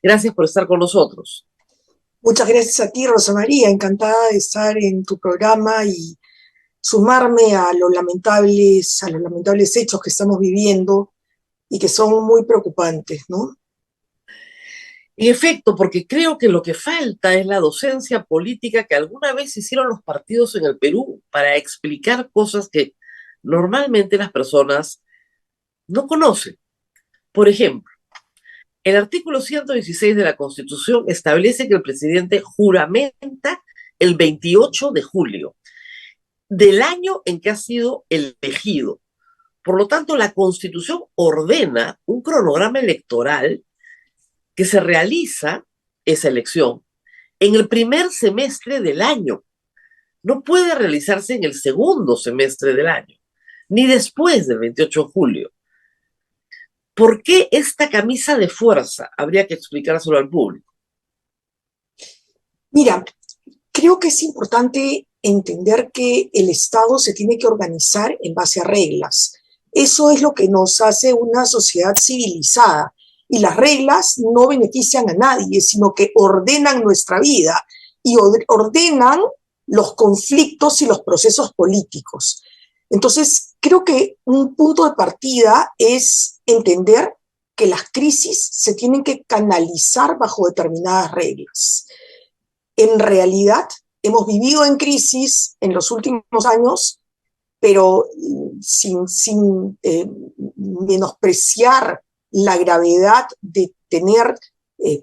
Gracias por estar con nosotros. Muchas gracias a ti, Rosa María. Encantada de estar en tu programa y sumarme a los lamentables hechos que estamos viviendo y que son muy preocupantes, ¿no? En efecto, porque creo que lo que falta es la docencia política que alguna vez hicieron los partidos en el Perú para explicar cosas que normalmente las personas no conocen. Por ejemplo, el artículo 116 de la Constitución establece que el presidente juramenta el 28 de julio del año en que ha sido elegido. Por lo tanto, la Constitución ordena un cronograma electoral que se realiza esa elección en el primer semestre del año. No puede realizarse en el segundo semestre del año, ni después del 28 de julio. ¿Por qué esta camisa de fuerza? Habría que explicárselo al público. Mira, creo que es importante entender que el Estado se tiene que organizar en base a reglas. Eso es lo que nos hace una sociedad civilizada. Y las reglas no benefician a nadie, sino que ordenan nuestra vida y ordenan los conflictos y los procesos políticos. Entonces, creo que un punto de partida es entender que las crisis se tienen que canalizar bajo determinadas reglas. En realidad, hemos vivido en crisis en los últimos años, pero sin menospreciar la gravedad de tener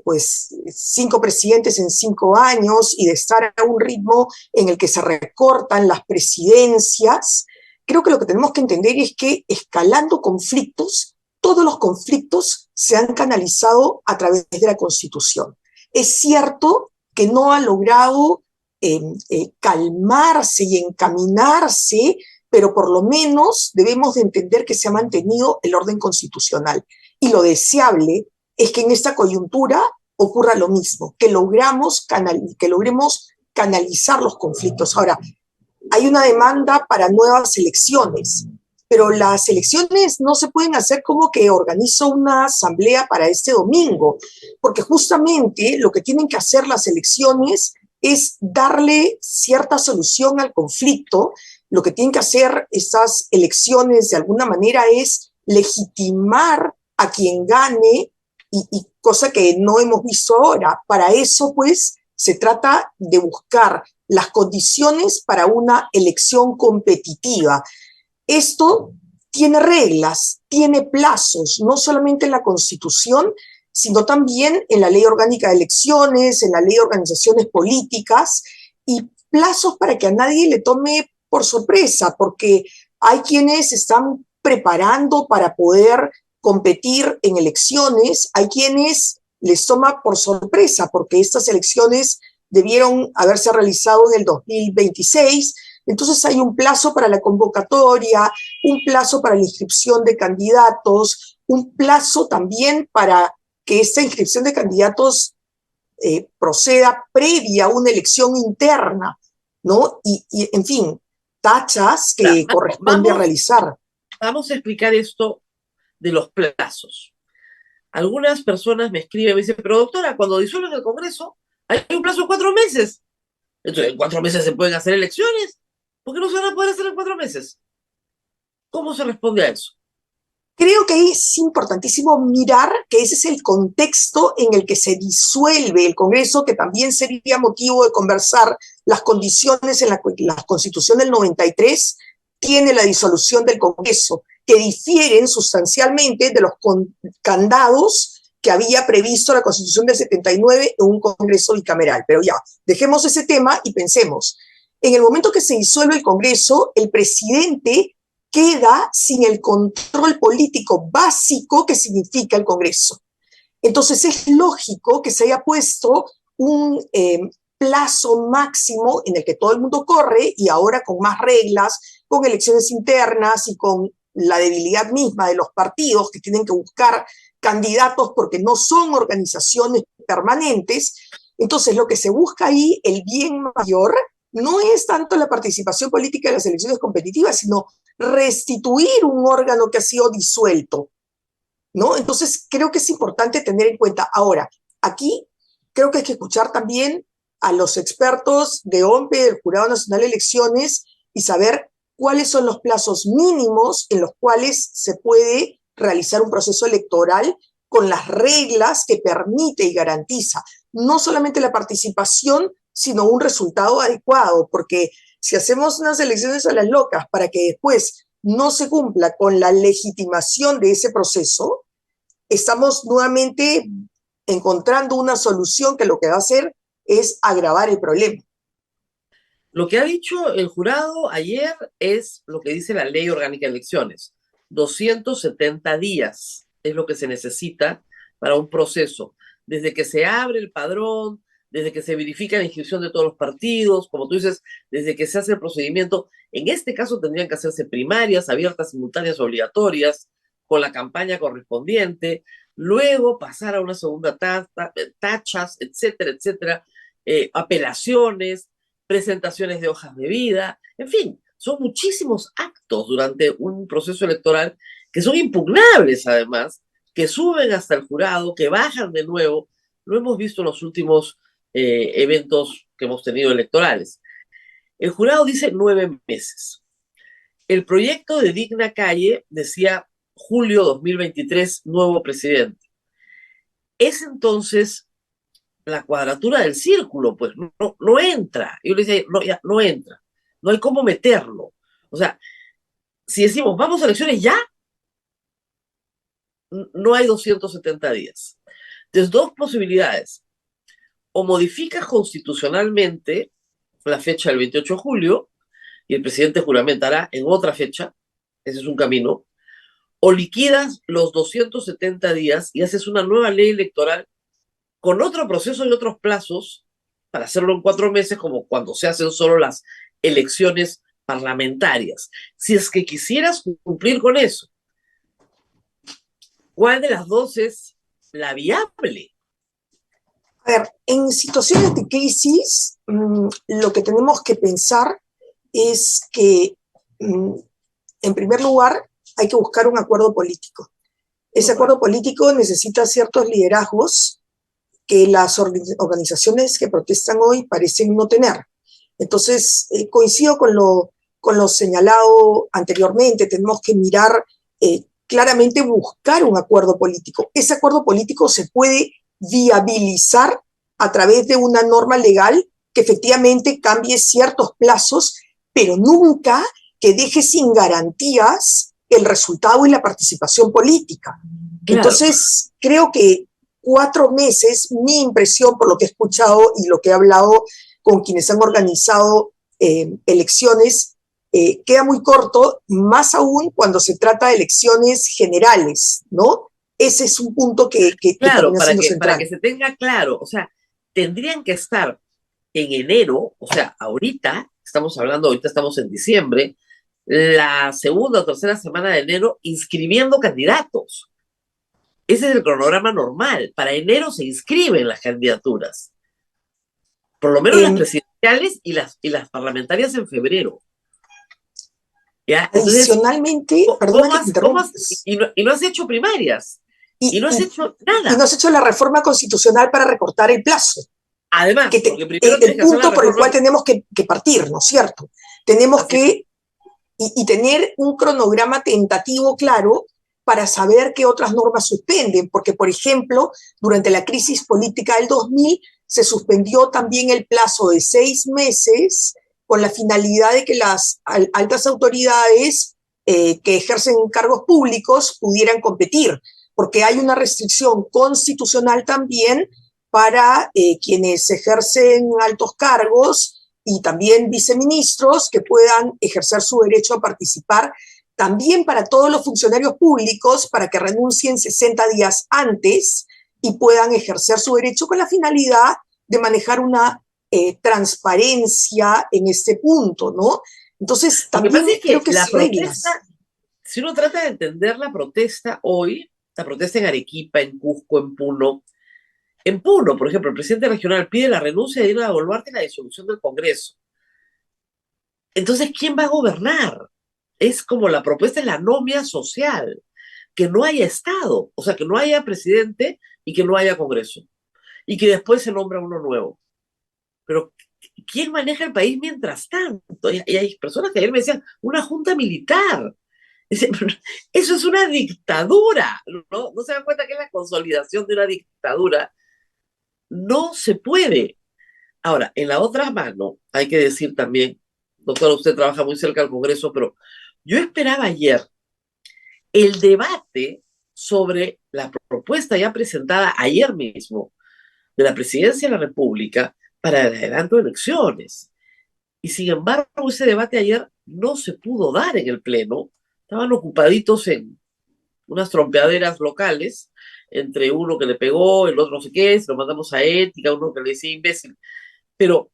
pues 5 presidentes en 5 años y de estar a un ritmo en el que se recortan las presidencias. Creo que lo que tenemos que entender es que escalando conflictos, todos los conflictos se han canalizado a través de la Constitución. Es cierto que no ha logrado calmarse y encaminarse, pero por lo menos debemos de entender que se ha mantenido el orden constitucional. Y lo deseable es que en esta coyuntura ocurra lo mismo, que logremos canalizar los conflictos. Ahora, hay una demanda para nuevas elecciones, pero las elecciones no se pueden hacer como que organizo una asamblea para este domingo, porque justamente lo que tienen que hacer las elecciones es darle cierta solución al conflicto. Lo que tienen que hacer estas elecciones de alguna manera es legitimar a quien gane y cosa que no hemos visto ahora. Para eso, pues, se trata de buscar las condiciones para una elección competitiva. Esto tiene reglas, tiene plazos, no solamente en la Constitución, sino también en la Ley Orgánica de Elecciones, en la Ley de Organizaciones Políticas, y plazos para que a nadie le tome por sorpresa, porque hay quienes están preparando para poder competir en elecciones, hay quienes les toma por sorpresa, porque estas elecciones debieron haberse realizado en el 2026, entonces hay un plazo para la convocatoria, un plazo para la inscripción de candidatos, un plazo también para que esta inscripción de candidatos proceda previa a una elección interna, ¿no? En fin, tachas que corresponde a realizar. Vamos a explicar esto de los plazos. Algunas personas me escriben y me dicen, pero doctora, cuando disuelven el Congreso, hay un plazo de 4 meses. Entonces, en 4 meses se pueden hacer elecciones. ¿Por qué no se van a poder hacer en 4 meses? ¿Cómo se responde a eso? Creo que es importantísimo mirar que ese es el contexto en el que se disuelve el Congreso, que también sería motivo de conversar las condiciones en la Constitución del 93 tiene la disolución del Congreso, que difieren sustancialmente de los candados que había previsto la Constitución del 79 en un Congreso bicameral. Pero ya, dejemos ese tema y pensemos. En el momento que se disuelve el Congreso, el presidente queda sin el control político básico que significa el Congreso. Entonces es lógico que se haya puesto un plazo máximo en el que todo el mundo corre, y ahora con más reglas, con elecciones internas y con la debilidad misma de los partidos que tienen que buscar candidatos porque no son organizaciones permanentes. Entonces lo que se busca ahí, el bien mayor, no es tanto la participación política en las elecciones competitivas, sino restituir un órgano que ha sido disuelto, ¿no? Entonces creo que es importante tener en cuenta. Ahora, aquí creo que hay que escuchar también a los expertos de OMPE, del Jurado Nacional de Elecciones, y saber cuáles son los plazos mínimos en los cuales se puede realizar un proceso electoral con las reglas que permite y garantiza no solamente la participación, sino un resultado adecuado, porque si hacemos unas elecciones a las locas para que después no se cumpla con la legitimación de ese proceso, estamos nuevamente encontrando una solución que lo que va a hacer es agravar el problema. Lo que ha dicho el jurado ayer es lo que dice la Ley Orgánica de Elecciones. 270 días es lo que se necesita para un proceso. Desde que se abre el padrón, desde que se verifica la inscripción de todos los partidos, como tú dices, desde que se hace el procedimiento. En este caso tendrían que hacerse primarias, abiertas, simultáneas, obligatorias, con la campaña correspondiente, luego pasar a una segunda tachas, etcétera, etcétera, apelaciones, presentaciones de hojas de vida, en fin, son muchísimos actos durante un proceso electoral que son impugnables además, que suben hasta el jurado, que bajan de nuevo. Lo hemos visto en los últimos eventos que hemos tenido electorales. El jurado dice 9 meses. El proyecto de Digna Calle decía julio 2023, nuevo presidente. Es entonces la cuadratura del círculo, pues no entra. Yo le decía, no, ya, no entra. No hay cómo meterlo. O sea, si decimos, vamos a elecciones ya, no hay 270 días. Entonces, dos posibilidades. O modificas constitucionalmente la fecha del 28 de julio y el presidente juramentará en otra fecha, ese es un camino, o liquidas los 270 días y haces una nueva ley electoral con otro proceso y otros plazos para hacerlo en 4 meses, como cuando se hacen solo las elecciones parlamentarias. Si es que quisieras cumplir con eso, ¿cuál de las dos es la viable? A ver, en situaciones de crisis, lo que tenemos que pensar es que, en primer lugar, hay que buscar un acuerdo político. Ese acuerdo político necesita ciertos liderazgos que las organizaciones que protestan hoy parecen no tener. Entonces, coincido con lo señalado anteriormente, tenemos que mirar claramente, buscar un acuerdo político. Ese acuerdo político se puede viabilizar a través de una norma legal que efectivamente cambie ciertos plazos, pero nunca que deje sin garantías el resultado y la participación política. Claro. Entonces, creo que 4 meses, mi impresión por lo que he escuchado y lo que he hablado con quienes han organizado elecciones, queda muy corto, más aún cuando se trata de elecciones generales, ¿no? Ese es un punto que claro, para que se tenga claro, o sea, tendrían que estar en enero, o sea, ahorita estamos en diciembre, la segunda o tercera semana de enero inscribiendo candidatos. Ese es el cronograma normal. Para enero se inscriben las candidaturas. Por lo menos las presidenciales y las parlamentarias en febrero. ¿Ya? Entonces, adicionalmente, y no has hecho primarias. Y no has hecho nada. Y no has hecho la reforma constitucional para recortar el plazo. Además, porque primero el punto por el cual tenemos que partir, ¿no es cierto? Tenemos que tener un cronograma tentativo claro para saber qué otras normas suspenden, porque, por ejemplo, durante la crisis política del 2000 se suspendió también el plazo de 6 meses con la finalidad de que las altas autoridades que ejercen cargos públicos pudieran competir, porque hay una restricción constitucional también para quienes ejercen altos cargos y también viceministros que puedan ejercer su derecho a participar, también para todos los funcionarios públicos, para que renuncien 60 días antes y puedan ejercer su derecho con la finalidad de manejar una transparencia en este punto, ¿no? Entonces, también creo que la protesta, si uno trata de entender la protesta hoy, la protesta en Arequipa, en Cusco, en Puno, por ejemplo, el presidente regional pide la renuncia de Dina Boluarte y la disolución del Congreso. Entonces, ¿quién va a gobernar? Es como la propuesta de la anomia social, que no haya Estado, o sea, que no haya presidente y que no haya Congreso. y que después se nombra uno nuevo. Pero ¿quién maneja el país mientras tanto? Y hay personas que ayer me decían, una junta militar. Eso es una dictadura, ¿no? ¿No se dan cuenta que es la consolidación de una dictadura? No se puede. Ahora, en la otra mano, hay que decir también, doctora, usted trabaja muy cerca del Congreso, pero yo esperaba ayer el debate sobre la propuesta ya presentada ayer mismo de la Presidencia de la República para el adelanto de elecciones. Y sin embargo, ese debate ayer no se pudo dar en el Pleno. Estaban ocupaditos en unas trompeaderas locales, entre uno que le pegó, el otro no sé qué, se lo mandamos a ética, uno que le decía imbécil. Pero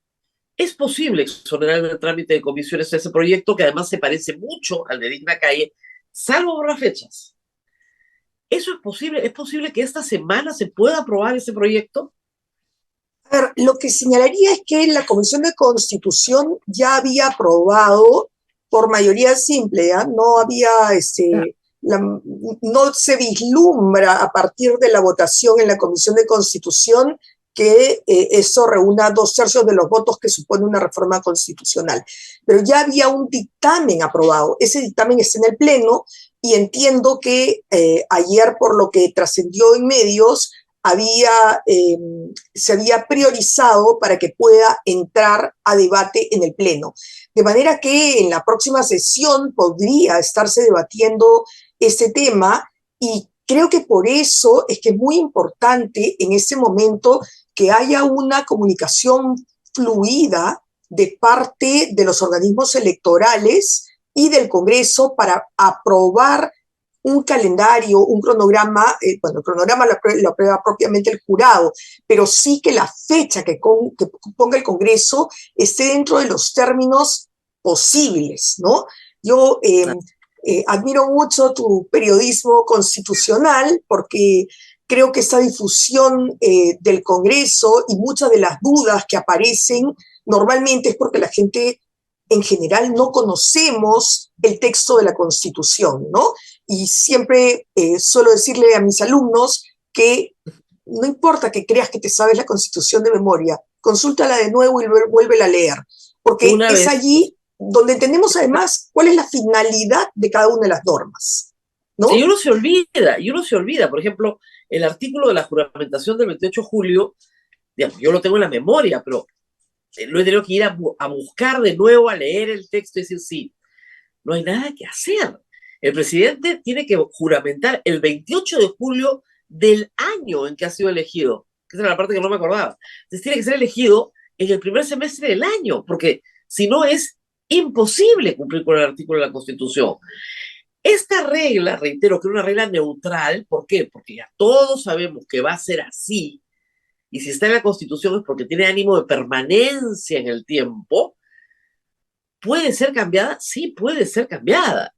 es posible exonerar el trámite de comisiones a ese proyecto, que además se parece mucho al de Digna Calle, salvo por las fechas. ¿Eso es posible que esta semana se pueda aprobar ese proyecto? A ver, lo que señalaría es que la Comisión de Constitución ya había aprobado por mayoría simple, ¿ya? No había, no se vislumbra a partir de la votación en la Comisión de Constitución que eso reúna 2/3 de los votos que supone una reforma constitucional. Pero ya había un dictamen aprobado. Ese dictamen está en el Pleno y entiendo que ayer, por lo que trascendió en medios, había, se había priorizado para que pueda entrar a debate en el Pleno. De manera que en la próxima sesión podría estarse debatiendo este tema y creo que por eso es que es muy importante en este momento que haya una comunicación fluida de parte de los organismos electorales y del Congreso para aprobar un calendario, un cronograma, bueno, el cronograma lo aprueba propiamente el jurado, pero sí que la fecha que ponga el Congreso esté dentro de los términos posibles, ¿no? Yo admiro mucho tu periodismo constitucional porque creo que esta difusión del Congreso y muchas de las dudas que aparecen normalmente es porque la gente en general no conocemos el texto de la Constitución, ¿no? Y siempre suelo decirle a mis alumnos que no importa que creas que te sabes la Constitución de memoria, consúltala de nuevo y vuélvela a leer, porque Una es vez, allí donde entendemos además cuál es la finalidad de cada una de las normas, y ¿no? uno se olvida, por ejemplo, el artículo de la juramentación del 28 de julio, digamos, yo lo tengo en la memoria, pero lo he tenido que ir a buscar de nuevo, a leer el texto y decir, sí, no hay nada que hacer. El presidente tiene que juramentar el 28 de julio del año en que ha sido elegido, que esa era la parte que no me acordaba. Entonces tiene que ser elegido en el primer semestre del año, porque si no es imposible cumplir con el artículo de la Constitución. Esta regla, reitero, que es una regla neutral, ¿por qué? Porque ya todos sabemos que va a ser así, y si está en la Constitución es porque tiene ánimo de permanencia en el tiempo. ¿Puede ser cambiada? Sí, puede ser cambiada,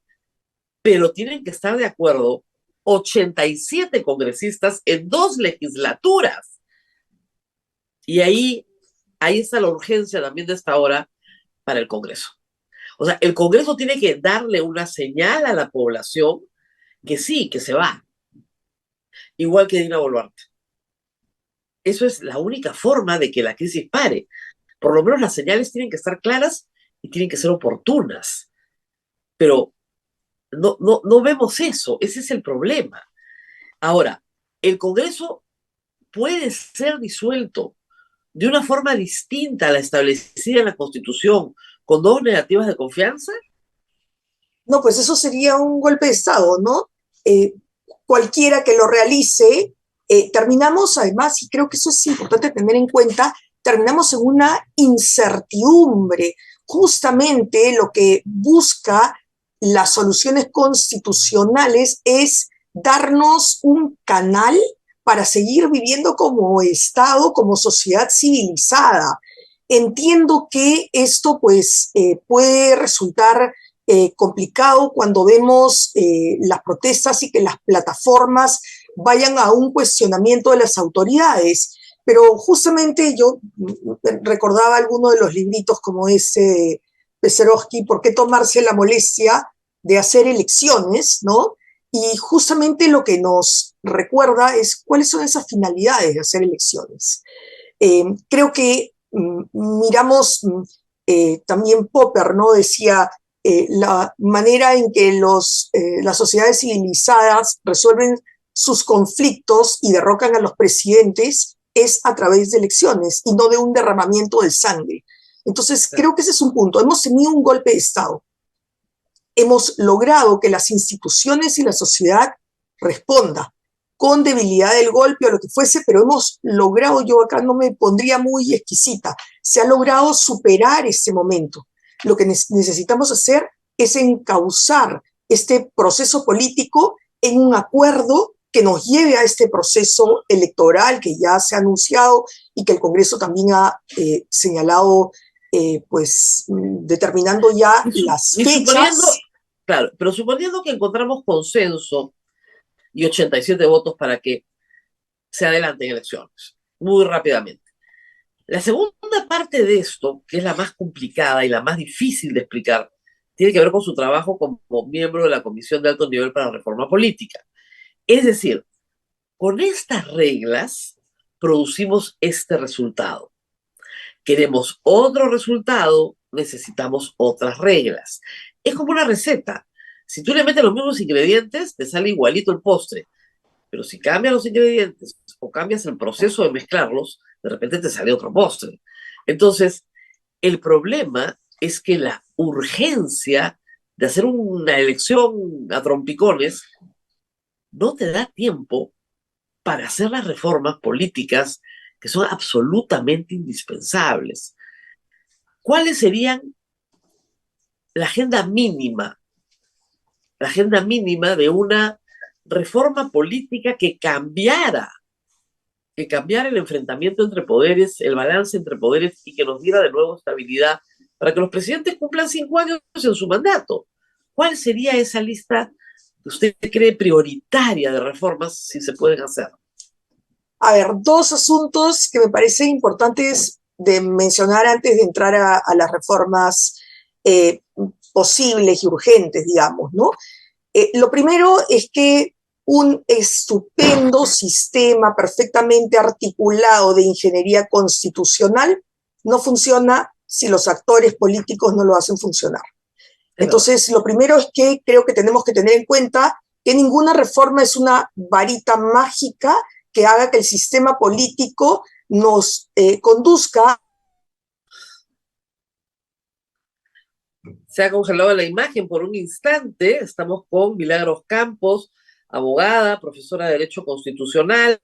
pero tienen que estar de acuerdo 87 congresistas en 2 legislaturas. Y ahí está la urgencia también de esta hora para el Congreso. O sea, el Congreso tiene que darle una señal a la población que sí, que se va, igual que Dina Boluarte. Eso es la única forma de que la crisis pare. Por lo menos las señales tienen que estar claras y tienen que ser oportunas. Pero no vemos eso, ese es el problema. Ahora, el Congreso puede ser disuelto de una forma distinta a la establecida en la Constitución, con 2 negativas de confianza. No, pues eso sería un golpe de Estado, ¿no? Eh, Cualquiera que lo realice, terminamos además, y creo que eso es importante tener en cuenta, terminamos en una incertidumbre. Justamente lo que busca las soluciones constitucionales es darnos un canal para seguir viviendo como Estado, como sociedad civilizada. Entiendo que esto pues puede resultar complicado cuando vemos las protestas y que las plataformas vayan a un cuestionamiento de las autoridades. Pero justamente yo recordaba algunos de los libritos como ese Peserovsky, ¿por qué tomarse la molestia de hacer elecciones, ¿no? Y justamente lo que nos recuerda es cuáles son esas finalidades de hacer elecciones. Creo que miramos, también Popper, ¿no? Decía, la manera en que las sociedades civilizadas resuelven sus conflictos y derrocan a los presidentes es a través de elecciones y no de un derramamiento de sangre. Entonces, creo que ese es un punto. Hemos tenido un golpe de Estado. Hemos logrado que las instituciones y la sociedad respondan con debilidad del golpe o lo que fuese, pero hemos logrado, yo acá no me pondría muy exquisita, se ha logrado superar ese momento. Lo que necesitamos hacer es encauzar este proceso político en un acuerdo que nos lleve a este proceso electoral que ya se ha anunciado y que el Congreso también ha señalado, pues determinando ya las Y suponiendo, fechas. claro, pero suponiendo que encontramos consenso y 87 votos para que se adelanten elecciones, muy rápidamente. La segunda parte de esto, que es la más complicada y la más difícil de explicar, tiene que ver con su trabajo como miembro de la Comisión de Alto Nivel para la Reforma Política. Es decir, con estas reglas producimos este resultado. Queremos otro resultado, necesitamos otras reglas. Es como una receta. Si tú le metes los mismos ingredientes, te sale igualito el postre. Pero si cambias los ingredientes o cambias el proceso de mezclarlos, de repente te sale otro postre. Entonces, el problema es que la urgencia de hacer una elección a trompicones no te da tiempo para hacer las reformas políticas que son absolutamente indispensables. ¿Cuáles serían la agenda mínima, la agenda mínima de una reforma política que cambiara el enfrentamiento entre poderes, el balance entre poderes y que nos diera de nuevo estabilidad para que los presidentes cumplan 5 años en su mandato? ¿Cuál sería esa lista que usted cree prioritaria de reformas si se pueden hacer? A ver, dos asuntos que me parecen importantes de mencionar antes de entrar a las reformas eh, posibles y urgentes, digamos, ¿no? Lo primero es que un estupendo sistema perfectamente articulado de ingeniería constitucional no funciona si los actores políticos no lo hacen funcionar. Entonces, lo primero es que creo que tenemos que tener en cuenta que ninguna reforma es una varita mágica que haga que el sistema político nos conduzca. Se ha congelado la imagen por un instante. Estamos con Milagros Campos, abogada, profesora de Derecho Constitucional,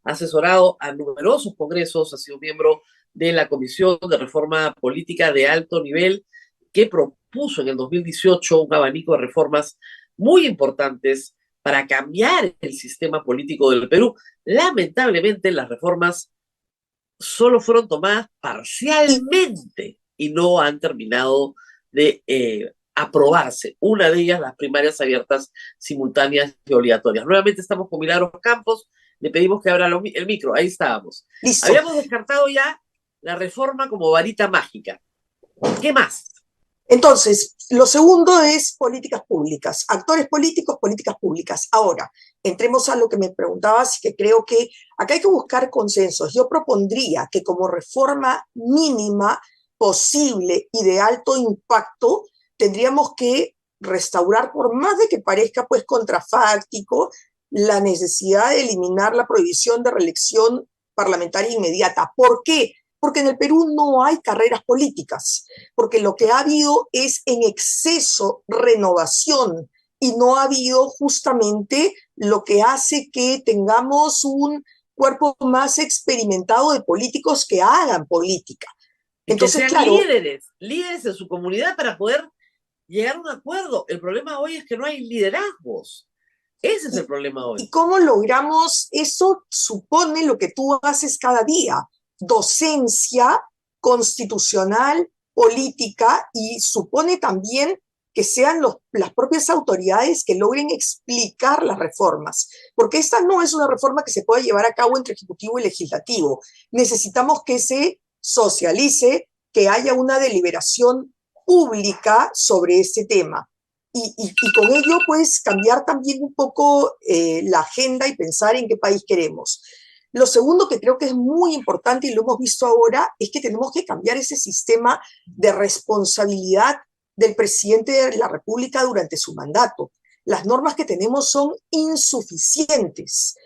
ha asesorado a numerosos congresos, ha sido miembro de la Comisión de Reforma Política de Alto Nivel, que propuso en el 2018 un abanico de reformas muy importantes para cambiar el sistema político del Perú. Lamentablemente, las reformas solo fueron tomadas parcialmente y no han terminado de aprobarse. Una de ellas, las primarias abiertas, simultáneas y obligatorias. Nuevamente estamos con Milagros Campos, le pedimos que abra el micro, ahí estábamos. Listo. Habíamos descartado ya la reforma como varita mágica. ¿Qué más? Entonces, lo segundo es políticas públicas, actores políticos, políticas públicas. Ahora, entremos a lo que me preguntabas y que creo que acá hay que buscar consensos. Yo propondría que como reforma mínima posible y de alto impacto, tendríamos que restaurar, por más de que parezca pues contrafáctico, la necesidad de eliminar la prohibición de reelección parlamentaria inmediata. ¿Por qué? Porque en el Perú no hay carreras políticas, porque lo que ha habido es en exceso renovación y no ha habido justamente lo que hace que tengamos un cuerpo más experimentado de políticos que hagan política. Y Entonces, que sean claro, líderes en su comunidad para poder llegar a un acuerdo. El problema hoy es que no hay liderazgos. Ese es el problema hoy. ¿Y cómo logramos eso? Supone lo que tú haces cada día, docencia constitucional, política, y supone también que sean las propias autoridades que logren explicar las reformas, porque esta no es una reforma que se pueda llevar a cabo entre Ejecutivo y Legislativo. Necesitamos que se socialice, que haya una deliberación pública sobre este tema. y con ello, pues, cambiar también un poco la agenda y pensar en qué país queremos. Lo segundo que creo que es muy importante y lo hemos visto ahora es que tenemos que cambiar ese sistema de responsabilidad del presidente de la República durante su mandato. Las normas que tenemos son insuficientes.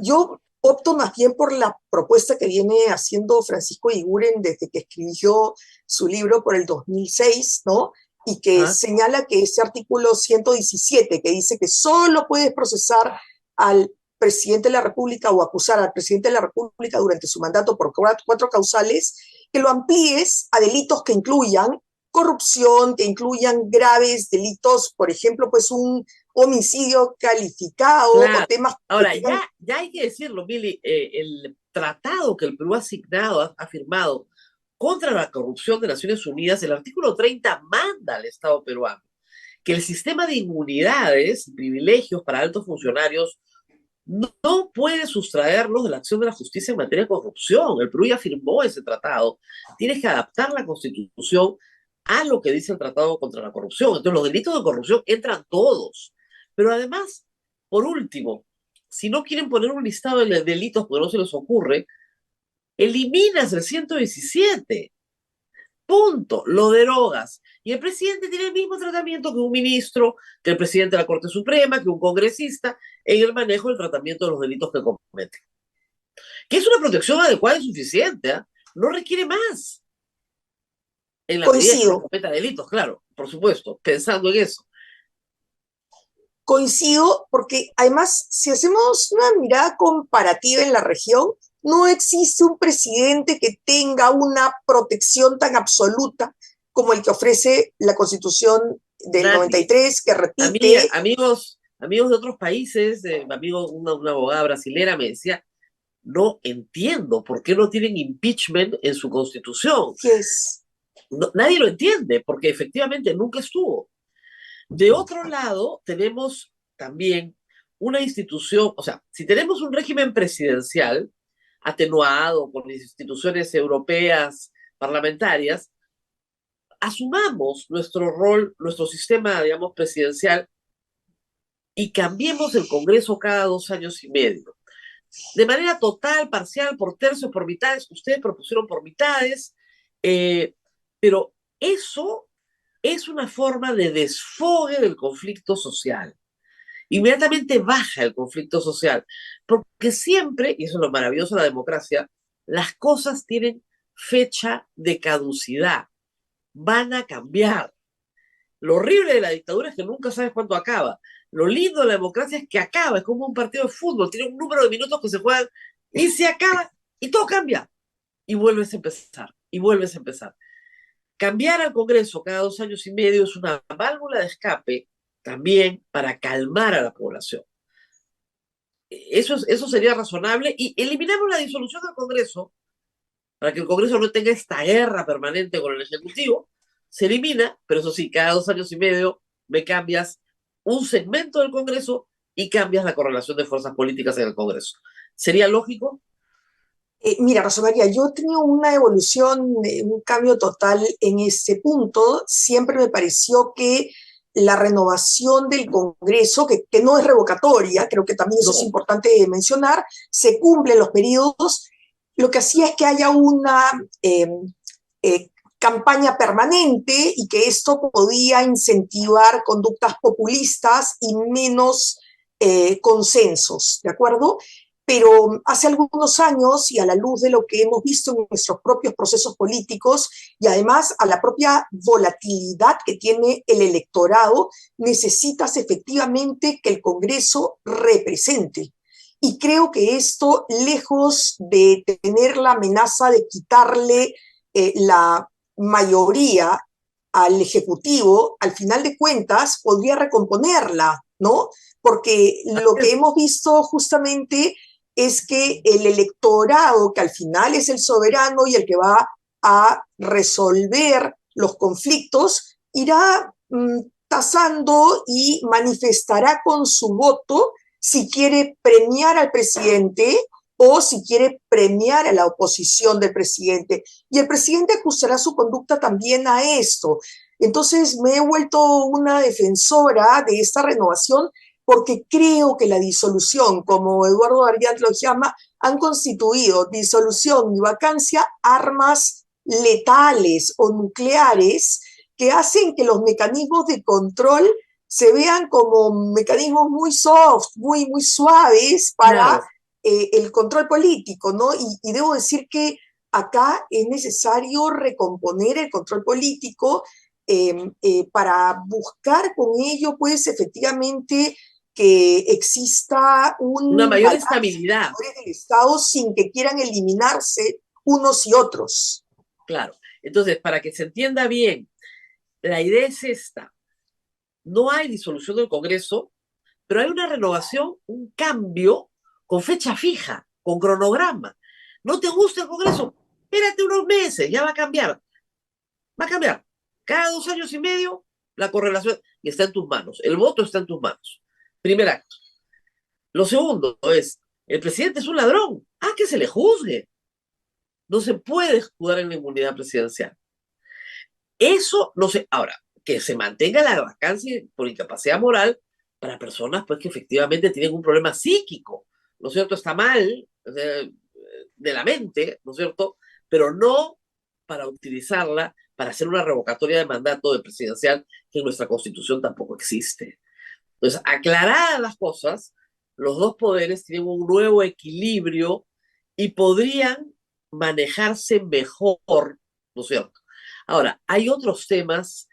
Yo opto más bien por la propuesta que viene haciendo Francisco Iguren desde que escribió su libro por el 2006, ¿no? Y que ¿Ah? señala que ese artículo 117, que dice que solo puedes procesar al presidente de la República o acusar al presidente de la República durante su mandato por cuatro causales, que lo amplíes a delitos que incluyan corrupción, que incluyan graves delitos, por ejemplo, pues un homicidio calificado o Claro. temas que Ahora, tengan. ya hay que decirlo, Mili, el tratado que el Perú ha signado, ha firmado contra la corrupción de Naciones Unidas, el artículo 30 manda al Estado peruano que el sistema de inmunidades y privilegios para altos funcionarios no puede sustraerlos de la acción de la justicia en materia de corrupción. El Perú ya firmó ese tratado. Tienes que adaptar la Constitución a lo que dice el Tratado contra la Corrupción. Entonces, los delitos de corrupción entran todos. Pero además, por último, si no quieren poner un listado de delitos porque no se les ocurre, eliminas el 117. Punto, lo derogas. Y el presidente tiene el mismo tratamiento que un ministro, que el presidente de la Corte Suprema, que un congresista, en el manejo del tratamiento de los delitos que cometen. Que es una protección adecuada y suficiente, ¿eh? No requiere más. En la medida que no Coincido, cometa delitos, claro, por supuesto, pensando en eso. coincido, porque además, si hacemos una mirada comparativa en la región, no existe un presidente que tenga una protección tan absoluta como el que ofrece la Constitución del Nadie. 93, que repite, Amigos de otros países, una abogada brasilera me decía, no entiendo por qué no tienen impeachment en su constitución. que es, No, nadie lo entiende, porque efectivamente nunca estuvo. De otro lado, tenemos también una institución, o sea, si tenemos un régimen presidencial atenuado por las instituciones europeas parlamentarias, asumamos nuestro rol, nuestro sistema, digamos, presidencial y cambiemos el Congreso cada 2 años y medio. De manera total, parcial, por tercios, por mitades. Ustedes propusieron por mitades, pero eso es una forma de desfogue del conflicto social. Inmediatamente baja el conflicto social, porque siempre, y eso es lo maravilloso de la democracia, las cosas tienen fecha de caducidad, van a cambiar. Lo horrible de la dictadura es que nunca sabes cuándo acaba. Lo lindo de la democracia es que acaba, es como un partido de fútbol, tiene un número de minutos que se juegan y se acaba y todo cambia. Y vuelves a empezar, y vuelves a empezar. Cambiar al Congreso cada 2 años y medio es una válvula de escape también para calmar a la población. Eso sería razonable y eliminamos la disolución del Congreso para que el Congreso no tenga esta guerra permanente con el Ejecutivo. Se elimina, pero eso sí, cada 2 años y medio me cambias un segmento del Congreso y cambias la correlación de fuerzas políticas en el Congreso. ¿Sería lógico? mira, Rosa María, yo he tenido una evolución, un cambio total en ese punto. Siempre me pareció que la renovación del Congreso, que no es revocatoria, creo que también eso es No. importante mencionar, se cumplen los periodos, lo que hacía es que haya una eh, campaña permanente y que esto podía incentivar conductas populistas y menos consensos, ¿de acuerdo? Pero hace algunos años y a la luz de lo que hemos visto en nuestros propios procesos políticos y además a la propia volatilidad que tiene el electorado, necesitas efectivamente que el Congreso represente. Y creo que esto, lejos de tener la amenaza de quitarle la mayoría al Ejecutivo, al final de cuentas podría recomponerla, ¿no? Porque lo que hemos visto justamente es que el electorado, que al final es el soberano y el que va a resolver los conflictos, irá tasando y manifestará con su voto si quiere premiar al presidente o si quiere premiar a la oposición del presidente. Y el presidente ajustará su conducta también a esto. Entonces me he vuelto una defensora de esta renovación porque creo que la disolución, como Eduardo Ardiat lo llama, han constituido disolución y vacancia armas letales o nucleares que hacen que los mecanismos de control se vean como mecanismos muy soft, muy suaves para Claro. el control político, ¿no? Y debo decir que acá es necesario recomponer el control político para buscar con ello, pues, efectivamente, que exista Una un mayor balance de estabilidad, poderes del Estado sin que quieran eliminarse unos y otros. claro. Entonces, para que se entienda bien, la idea es esta. No hay disolución del Congreso, pero hay una renovación, un cambio con fecha fija, con cronograma. ¿No te gusta el Congreso? Espérate unos meses, ya va a cambiar. Va a cambiar. Cada 2 años y medio, la correlación, y está en tus manos. El voto está en tus manos. Primer acto. Lo segundo es, el presidente es un ladrón. Ah, que se le juzgue. No se puede escudar en la inmunidad presidencial. Eso no sé. Ahora, que se mantenga la vacancia por incapacidad moral para personas pues que efectivamente tienen un problema psíquico, ¿no es cierto? Está mal, o sea, de la mente, ¿no es cierto? Pero no para utilizarla para hacer una revocatoria de mandato de presidencial que en nuestra constitución tampoco existe. Entonces, aclaradas las cosas, los dos poderes tienen un nuevo equilibrio y podrían manejarse mejor, ¿no es cierto? Ahora, hay otros temas,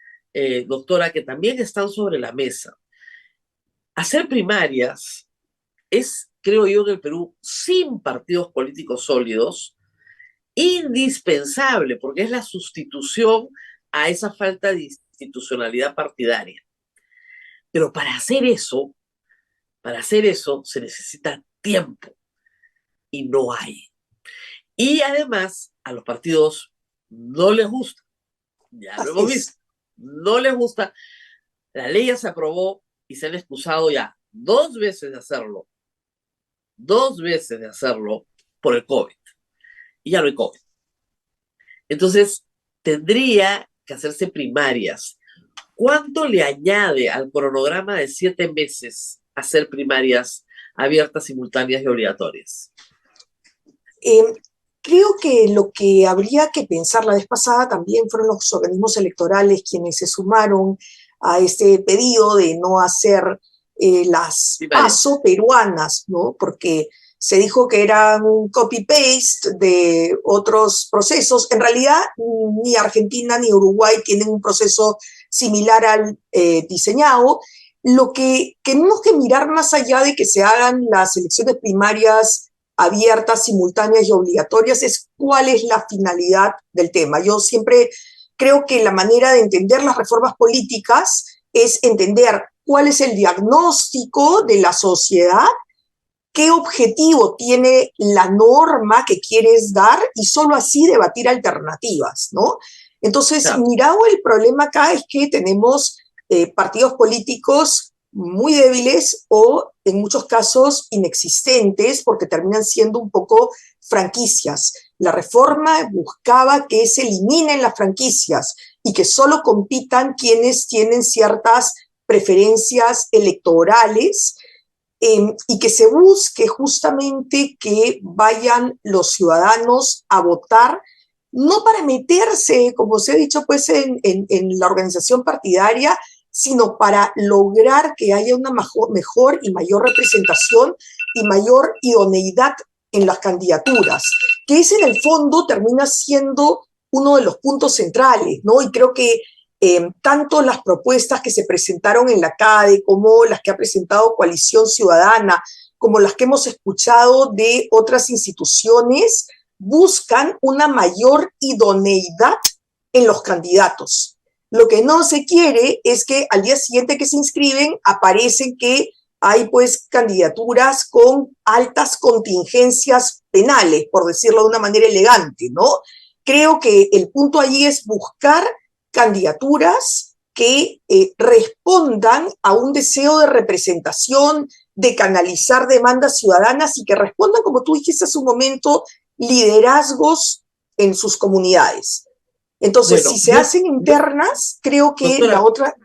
doctora, que también están sobre la mesa. Hacer primarias es, creo yo, en el Perú, sin partidos políticos sólidos, indispensable, porque es la sustitución a esa falta de institucionalidad partidaria. Pero para hacer eso se necesita tiempo y no hay. Y además a los partidos no les gusta, ya lo Así hemos visto, es. no les gusta. La ley ya se aprobó y se han excusado ya 2 veces de hacerlo, 2 veces de hacerlo por el COVID. Y ya no hay COVID. Entonces, tendría que hacerse primarias. ¿Cuánto le añade al cronograma de 7 meses hacer primarias abiertas, simultáneas y obligatorias? Eh, Creo que lo que habría que pensar la vez pasada también fueron los organismos electorales quienes se sumaron a este pedido de no hacer las Primarias. PASO peruanas, ¿no? Porque se dijo que eran un copy-paste de otros procesos. En realidad, ni Argentina ni Uruguay tienen un proceso similar al diseñado. Lo que tenemos que mirar más allá de que se hagan las elecciones primarias abiertas, simultáneas y obligatorias, es cuál es la finalidad del tema. Yo siempre creo que la manera de entender las reformas políticas es entender cuál es el diagnóstico de la sociedad, qué objetivo tiene la norma que quieres dar y solo así debatir alternativas, ¿no? Entonces, Claro. mirado el problema acá es que tenemos partidos políticos muy débiles o en muchos casos inexistentes porque terminan siendo un poco franquicias. La reforma buscaba que se eliminen las franquicias y que solo compitan quienes tienen ciertas preferencias electorales y que se busque justamente que vayan los ciudadanos a votar, no para meterse, como se ha dicho, pues en la organización partidaria, sino para lograr que haya una mejor y mayor representación y mayor idoneidad en las candidaturas, que ese en el fondo termina siendo uno de los puntos centrales, ¿no? Y creo que tanto las propuestas que se presentaron en la CADE como las que ha presentado Coalición Ciudadana, como las que hemos escuchado de otras instituciones, buscan una mayor idoneidad en los candidatos. Lo que no se quiere es que al día siguiente que se inscriben aparecen que hay pues candidaturas con altas contingencias penales, por decirlo de una manera elegante, ¿no? Creo que el punto allí es buscar candidaturas que respondan a un deseo de representación, de canalizar demandas ciudadanas y que respondan, como tú dijiste hace un momento, liderazgos en sus comunidades. Entonces, si Bueno, se hacen internas, creo que la doctora, otra,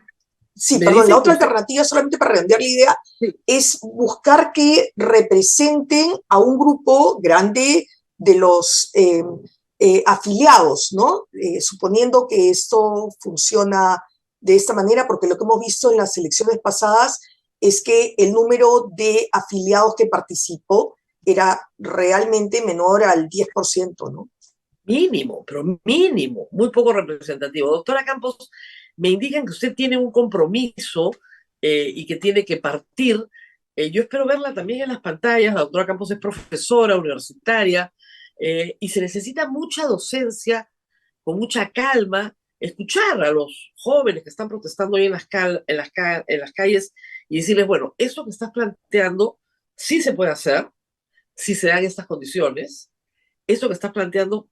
sí, me perdón, la dicen que otra usted, alternativa, solamente para redondear la idea, sí, es buscar que representen a un grupo grande de los afiliados, ¿no? Suponiendo que esto funciona de esta manera, porque lo que hemos visto en las elecciones pasadas es que el número de afiliados que participó era realmente menor al 10%, ¿no? mínimo, pero mínimo, muy poco representativo. Doctora Campos, me indican que usted tiene un compromiso y que tiene que partir. Yo espero verla también en las pantallas. La doctora Campos es profesora universitaria y se necesita mucha docencia, con mucha calma, escuchar a los jóvenes que están protestando hoy en las calles y decirles, bueno, esto que estás planteando sí se puede hacer, si se dan estas condiciones. Esto que estás planteando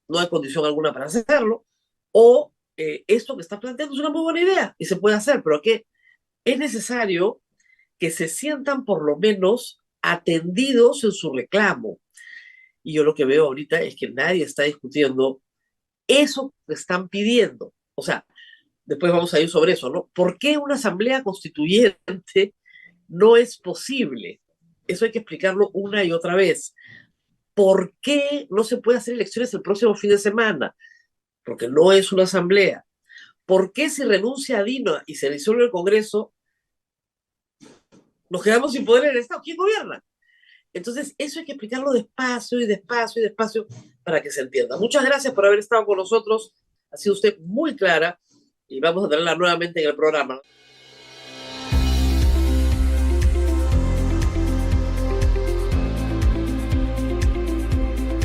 no hay condición alguna para hacerlo, o esto que estás planteando es una muy buena idea y se puede hacer, pero que es necesario que se sientan por lo menos atendidos en su reclamo. Y yo lo que veo ahorita es que nadie está discutiendo eso que están pidiendo. O sea, después vamos a ir sobre eso, ¿no? ¿Por qué una asamblea constituyente no es posible? Eso hay que explicarlo una y otra vez. ¿Por qué no se puede hacer elecciones el próximo fin de semana? Porque no es una asamblea. ¿Por qué si renuncia a Dino y se disuelve el Congreso, nos quedamos sin poder en el Estado? ¿Quién gobierna? Entonces, eso hay que explicarlo despacio y despacio y despacio para que se entienda. Muchas gracias por haber estado con nosotros. Ha sido usted muy clara y vamos a tenerla nuevamente en el programa.